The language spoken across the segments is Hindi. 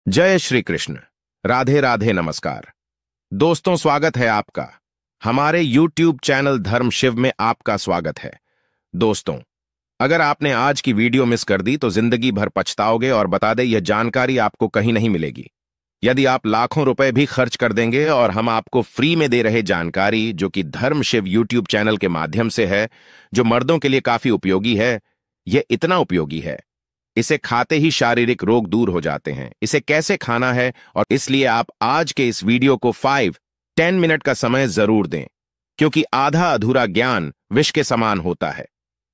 जय श्री कृष्ण। राधे राधे। नमस्कार दोस्तों, स्वागत है आपका हमारे YouTube चैनल धर्म शिव में। आपका स्वागत है दोस्तों। अगर आपने आज की वीडियो मिस कर दी तो जिंदगी भर पछताओगे, और बता दें यह जानकारी आपको कहीं नहीं मिलेगी। यदि आप लाखों रुपए भी खर्च कर देंगे और हम आपको फ्री में दे रहे जानकारी जो कि धर्म शिव YouTube चैनल के माध्यम से है, जो मर्दों के लिए काफी उपयोगी है। यह इतना उपयोगी है, इसे खाते ही शारीरिक रोग दूर हो जाते हैं। इसे कैसे खाना है, और इसलिए आप आज के इस वीडियो को 5-10 मिनट का समय जरूर दें, क्योंकि आधा अधूरा ज्ञान विष के समान होता है।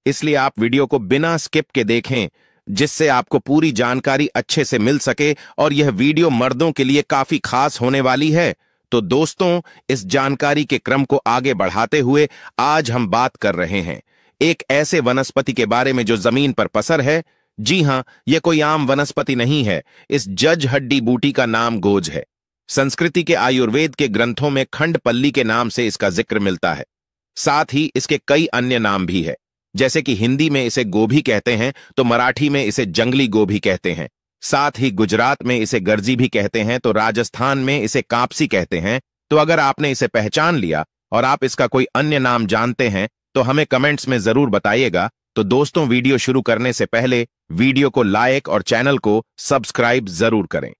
इसलिए आप वीडियो को बिना स्किप के देखें, जिससे आपको पूरी जानकारी अच्छे से मिल सके। और यह वीडियो मर्दों के लिए काफी खास होने वाली है। तो दोस्तों, इस जानकारी के क्रम को आगे बढ़ाते हुए आज हम बात कर रहे हैं एक ऐसे वनस्पति के बारे में जो जमीन पर पसर है। जी हां, यह कोई आम वनस्पति नहीं है। इस जज हड्डी बूटी का नाम गोज है। संस्कृति के आयुर्वेद के ग्रंथों में खंडपल्ली के नाम से इसका जिक्र मिलता है। साथ ही इसके कई अन्य नाम भी है, जैसे कि हिंदी में इसे गोभी कहते हैं तो मराठी में इसे जंगली गोभी कहते हैं। साथ ही गुजरात में इसे गर्जी भी कहते हैं तो राजस्थान में इसे कापसी कहते हैं। तो अगर आपने इसे पहचान लिया और आप इसका कोई अन्य नाम जानते हैं तो हमें कमेंट्स में जरूर बताइएगा। तो दोस्तों, वीडियो शुरू करने से पहले वीडियो को लाइक और चैनल को सब्सक्राइब जरूर करें।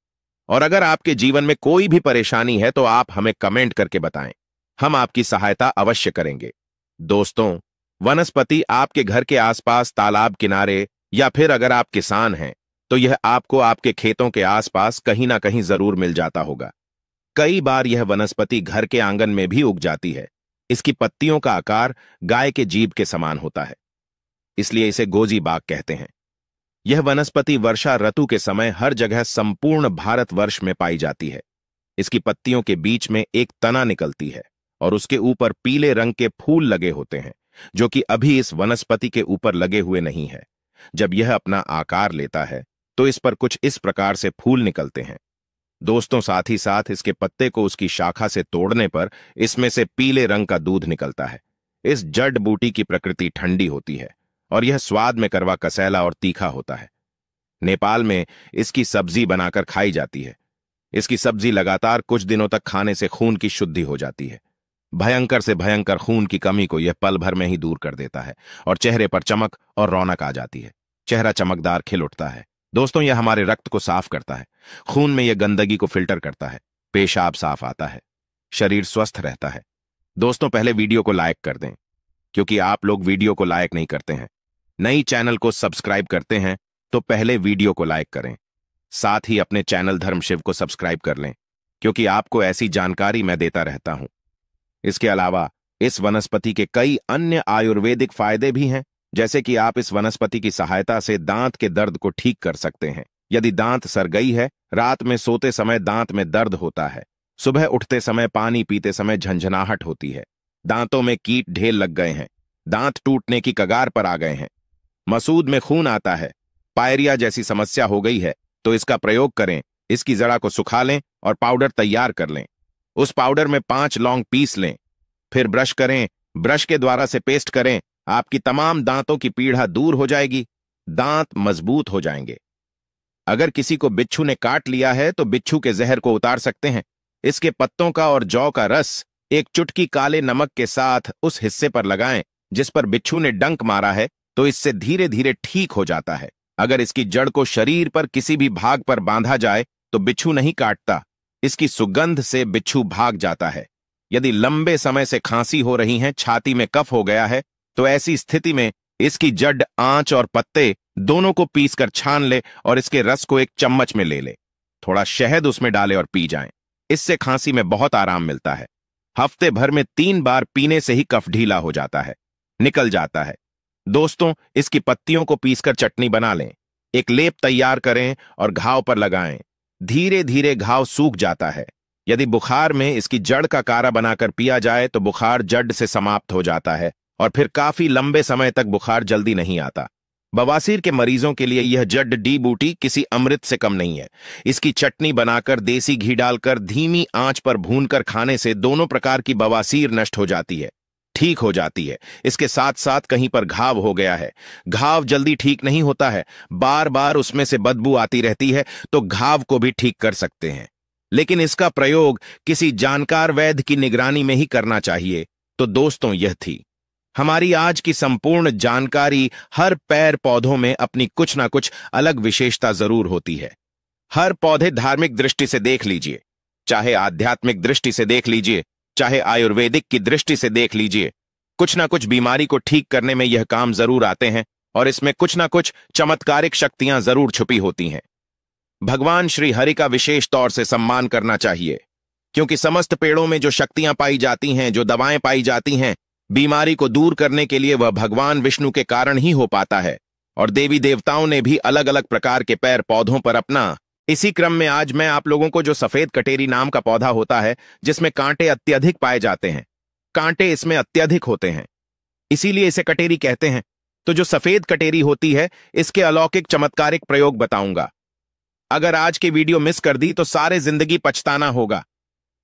और अगर आपके जीवन में कोई भी परेशानी है तो आप हमें कमेंट करके बताएं, हम आपकी सहायता अवश्य करेंगे। दोस्तों, वनस्पति आपके घर के आसपास, तालाब किनारे, या फिर अगर आप किसान हैं तो यह आपको आपके खेतों के आसपास कहीं ना कहीं जरूर मिल जाता होगा। कई बार यह वनस्पति घर के आंगन में भी उग जाती है। इसकी पत्तियों का आकार गाय के जीभ के समान होता है, इसलिए इसे गोजी बाग कहते हैं। यह वनस्पति वर्षा ऋतु के समय हर जगह संपूर्ण भारतवर्ष में पाई जाती है। इसकी पत्तियों के बीच में एक तना निकलती है और उसके ऊपर पीले रंग के फूल लगे होते हैं, जो कि अभी इस वनस्पति के ऊपर लगे हुए नहीं है। जब यह अपना आकार लेता है तो इस पर कुछ इस प्रकार से फूल निकलते हैं दोस्तों। साथ ही साथ इसके पत्ते को उसकी शाखा से तोड़ने पर इसमें से पीले रंग का दूध निकलता है। इस जड़ बूटी की प्रकृति ठंडी होती है और यह स्वाद में कड़वा, कसैला और तीखा होता है। नेपाल में इसकी सब्जी बनाकर खाई जाती है। इसकी सब्जी लगातार कुछ दिनों तक खाने से खून की शुद्धि हो जाती है। भयंकर से भयंकर खून की कमी को यह पल भर में ही दूर कर देता है और चेहरे पर चमक और रौनक आ जाती है। चेहरा चमकदार खिल उठता है दोस्तों। यह हमारे रक्त को साफ करता है, खून में यह गंदगी को फिल्टर करता है, पेशाब साफ आता है, शरीर स्वस्थ रहता है। दोस्तों, पहले वीडियो को लाइक कर दें, क्योंकि आप लोग वीडियो को लाइक नहीं करते हैं। नई चैनल को सब्सक्राइब करते हैं तो पहले वीडियो को लाइक करें। साथ ही अपने चैनल धर्म शिव को सब्सक्राइब कर लें, क्योंकि आपको ऐसी जानकारी मैं देता रहता हूं। इसके अलावा इस वनस्पति के कई अन्य आयुर्वेदिक फायदे भी हैं, जैसे कि आप इस वनस्पति की सहायता से दांत के दर्द को ठीक कर सकते हैं। यदि दांत सरगई है, रात में सोते समय दांत में दर्द होता है, सुबह उठते समय, पानी पीते समय झंझनाहट होती है, दांतों में कीट ढेर लग गए हैं, दांत टूटने की कगार पर आ गए हैं, मसूद में खून आता है, पायरिया जैसी समस्या हो गई है, तो इसका प्रयोग करें। इसकी जड़ा को सुखा लें और पाउडर तैयार कर लें। उस पाउडर में 5 लौंग पीस लें, फिर ब्रश करें, ब्रश के द्वारा से पेस्ट करें। आपकी तमाम दांतों की पीड़ा दूर हो जाएगी, दांत मजबूत हो जाएंगे। अगर किसी को बिच्छू ने काट लिया है तो बिच्छू के जहर को उतार सकते हैं। इसके पत्तों का और जौ का रस एक चुटकी काले नमक के साथ उस हिस्से पर लगाएं जिस पर बिच्छू ने डंक मारा है, तो इससे धीरे धीरे ठीक हो जाता है। अगर इसकी जड़ को शरीर पर किसी भी भाग पर बांधा जाए तो बिच्छू नहीं काटता, इसकी सुगंध से बिच्छू भाग जाता है। यदि लंबे समय से खांसी हो रही है, छाती में कफ हो गया है, तो ऐसी स्थिति में इसकी जड़, आंच और पत्ते दोनों को पीसकर छान ले और इसके रस को एक चम्मच में ले ले। थोड़ा शहद उसमें डाले और पी जाएं। इससे खांसी में बहुत आराम मिलता है। हफ्ते भर में 3 बार पीने से ही कफ ढीला हो जाता है, निकल जाता है। दोस्तों, इसकी पत्तियों को पीसकर चटनी बना लें, एक लेप तैयार करें और घाव पर लगाएं। धीरे धीरे घाव सूख जाता है। यदि बुखार में इसकी जड़ का काढ़ा बनाकर पिया जाए तो बुखार जड़ से समाप्त हो जाता है और फिर काफी लंबे समय तक बुखार जल्दी नहीं आता। बवासीर के मरीजों के लिए यह जड़ डी बूटी किसी अमृत से कम नहीं है। इसकी चटनी बनाकर देसी घी डालकर धीमी आंच पर भूनकर खाने से दोनों प्रकार की बवासीर नष्ट हो जाती है। ठीक हो जाती है। इसके साथ साथ कहीं पर घाव हो गया है, घाव जल्दी ठीक नहीं होता है, बार बार उसमें से बदबू आती रहती है, तो घाव को भी ठीक कर सकते हैं। लेकिन इसका प्रयोग किसी जानकार वैद्य की निगरानी में ही करना चाहिए। तो दोस्तों, यह थी हमारी आज की संपूर्ण जानकारी। हर पेड़ पौधों में अपनी कुछ ना कुछ अलग विशेषता जरूर होती है। हर पौधे धार्मिक दृष्टि से देख लीजिए, चाहे आध्यात्मिक दृष्टि से देख लीजिए, चाहे आयुर्वेदिक की दृष्टि से देख लीजिए, कुछ ना कुछ बीमारी को ठीक करने में यह काम जरूर आते हैं और इसमें कुछ ना कुछ चमत्कारिक शक्तियां जरूर छुपी होती हैं। भगवान श्री हरि का विशेष तौर से सम्मान करना चाहिए, क्योंकि समस्त पेड़ों में जो शक्तियां पाई जाती हैं, जो दवाएं पाई जाती हैं, बीमारी को दूर करने के लिए वह भगवान विष्णु के कारण ही हो पाता है। और देवी देवताओं ने भी अलग अलग प्रकार के पेड़ पौधों पर अपना। इसी क्रम में आज मैं आप लोगों को जो सफेद कटेरी नाम का पौधा होता है, जिसमें कांटे अत्यधिक पाए जाते हैं, कांटे इसमें अत्यधिक होते हैं, इसीलिए इसे कटेरी कहते हैं। तो जो सफेद कटेरी होती है, इसके अलौकिक चमत्कारिक प्रयोग बताऊंगा। अगर आज की वीडियो मिस कर दी तो सारे जिंदगी पछताना होगा,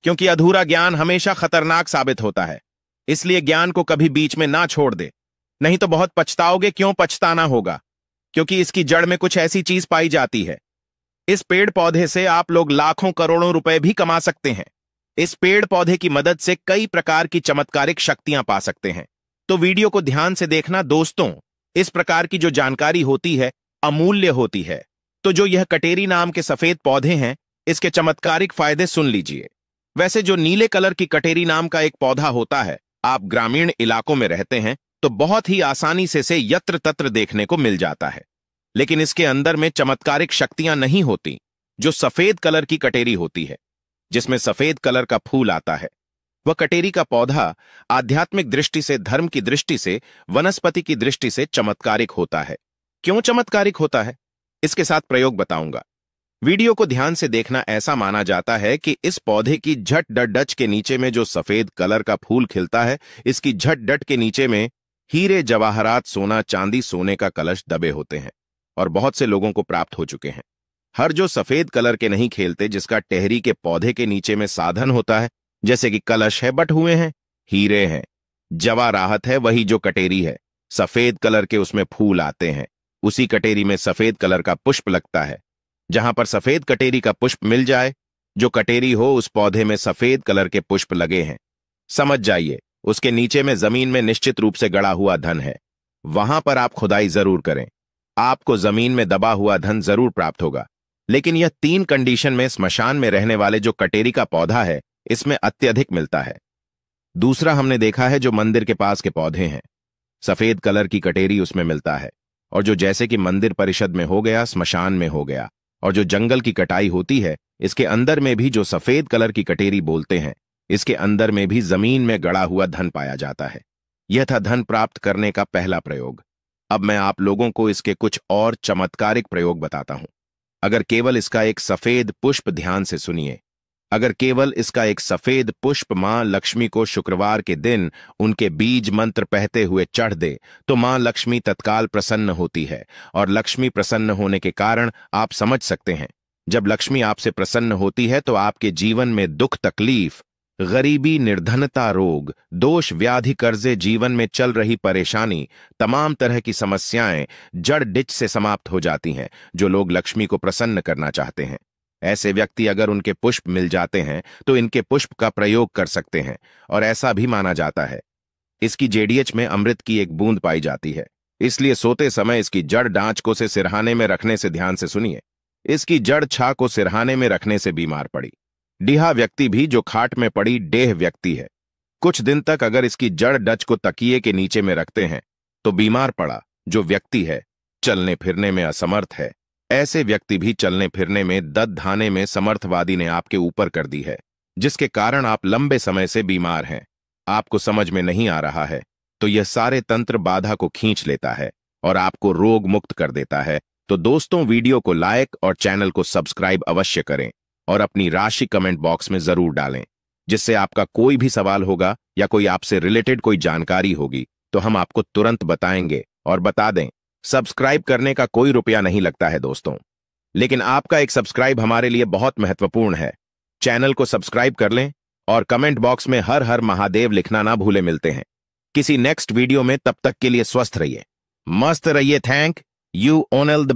क्योंकि अधूरा ज्ञान हमेशा खतरनाक साबित होता है। इसलिए ज्ञान को कभी बीच में ना छोड़ दे, नहीं तो बहुत पछताओगे। क्यों पछताना होगा? क्योंकि इसकी जड़ में कुछ ऐसी चीज पाई जाती है। इस पेड़ पौधे से आप लोग लाखों करोड़ों रुपए भी कमा सकते हैं। इस पेड़ पौधे की मदद से कई प्रकार की चमत्कारिक शक्तियां पा सकते हैं। तो वीडियो को ध्यान से देखना दोस्तों। इस प्रकार की जो जानकारी होती है अमूल्य होती है। तो जो यह कटेरी नाम के सफेद पौधे हैं, इसके चमत्कारिक फायदे सुन लीजिए। वैसे जो नीले कलर की कटेरी नाम का एक पौधा होता है, आप ग्रामीण इलाकों में रहते हैं तो बहुत ही आसानी से यत्र तत्र देखने को मिल जाता है। लेकिन इसके अंदर में चमत्कारिक शक्तियां नहीं होती। जो सफेद कलर की कटेरी होती है, जिसमें सफेद कलर का फूल आता है, वह कटेरी का पौधा आध्यात्मिक दृष्टि से, धर्म की दृष्टि से, वनस्पति की दृष्टि से चमत्कारिक होता है। क्यों चमत्कारिक होता है, इसके साथ प्रयोग बताऊंगा। वीडियो को ध्यान से देखना। ऐसा माना जाता है कि इस पौधे की झट डच के नीचे में जो सफेद कलर का फूल खिलता है, इसकी झट डट के नीचे में हीरे जवाहरात, सोना चांदी, सोने का कलश दबे होते हैं और बहुत से लोगों को प्राप्त हो चुके हैं। हर जो सफेद कलर के नहीं खेलते, जिसका टहरी के पौधे के नीचे में साधन होता है, जैसे कि कलश है, बट हुए हैं, हीरे हैं, जवाराहत है, वही जो कटेरी है, सफेद कलर के उसमें फूल आते हैं। उसी कटेरी में सफेद कलर का पुष्प लगता है। जहां पर सफेद कटेरी का पुष्प मिल जाए, जो कटेरी हो, उस पौधे में सफेद कलर के पुष्प लगे हैं, समझ जाइए उसके नीचे में जमीन में निश्चित रूप से गड़ा हुआ धन है। वहां पर आप खुदाई जरूर करें, आपको जमीन में दबा हुआ धन जरूर प्राप्त होगा। लेकिन यह 3 कंडीशन में स्मशान में रहने वाले जो कटेरी का पौधा है, इसमें अत्यधिक मिलता है। दूसरा हमने देखा है जो मंदिर के पास के पौधे हैं, सफेद कलर की कटेरी उसमें मिलता है। और जो जैसे कि मंदिर परिषद में हो गया, स्मशान में हो गया। और जो जंगल की कटाई होती है, इसके अंदर में भी जो सफेद कलर की कटेरी बोलते हैं, इसके अंदर में भी जमीन में गड़ा हुआ धन पाया जाता है। यह था धन प्राप्त करने का पहला प्रयोग। अब मैं आप लोगों को इसके कुछ और चमत्कारिक प्रयोग बताता हूं। अगर केवल इसका एक सफेद पुष्प, ध्यान से सुनिए, अगर केवल इसका एक सफेद पुष्प मां लक्ष्मी को शुक्रवार के दिन उनके बीज मंत्र बहते हुए चढ़ दे, तो मां लक्ष्मी तत्काल प्रसन्न होती है। और लक्ष्मी प्रसन्न होने के कारण आप समझ सकते हैं, जब लक्ष्मी आपसे प्रसन्न होती है तो आपके जीवन में दुख तकलीफ, गरीबी, निर्धनता, रोग, दोष, व्याधि, कर्जे, जीवन में चल रही परेशानी, तमाम तरह की समस्याएं जड़ डिच से समाप्त हो जाती हैं। जो लोग लक्ष्मी को प्रसन्न करना चाहते हैं, ऐसे व्यक्ति अगर उनके पुष्प मिल जाते हैं तो इनके पुष्प का प्रयोग कर सकते हैं। और ऐसा भी माना जाता है, इसकी जेडीएच में अमृत की एक बूंद पाई जाती है। इसलिए सोते समय इसकी जड़ डांच को से सिरहाने में रखने से, ध्यान से सुनिए, इसकी जड़ छा को सिरहाने में रखने से बीमार पड़ी डीहा व्यक्ति भी, जो खाट में पड़ी डेह व्यक्ति है, कुछ दिन तक अगर इसकी जड़ डच को तकिए के नीचे में रखते हैं तो बीमार पड़ा जो व्यक्ति है, चलने फिरने में असमर्थ है, ऐसे व्यक्ति भी चलने फिरने में, दद धाने में समर्थवादी ने आपके ऊपर कर दी है, जिसके कारण आप लंबे समय से बीमार हैं। आपको समझ में नहीं आ रहा है तो यह सारे तंत्र बाधा को खींच लेता है और आपको रोग मुक्त कर देता है। तो दोस्तों, वीडियो को लाइक और चैनल को सब्सक्राइब अवश्य करें और अपनी राशि कमेंट बॉक्स में जरूर डालें, जिससे आपका कोई भी सवाल होगा या कोई आपसे रिलेटेड कोई जानकारी होगी तो हम आपको तुरंत बताएंगे और बता दें। सब्सक्राइब करने का कोई रुपया नहीं लगता है दोस्तों, लेकिन आपका एक सब्सक्राइब हमारे लिए बहुत महत्वपूर्ण है। चैनल को सब्सक्राइब कर लें और कमेंट बॉक्स में हर हर महादेव लिखना ना भूले। मिलते हैं। किसी नेक्स्ट वीडियो में। तब तक के लिए स्वस्थ रहिए, मस्त रहिए। थैंक यू ओनल द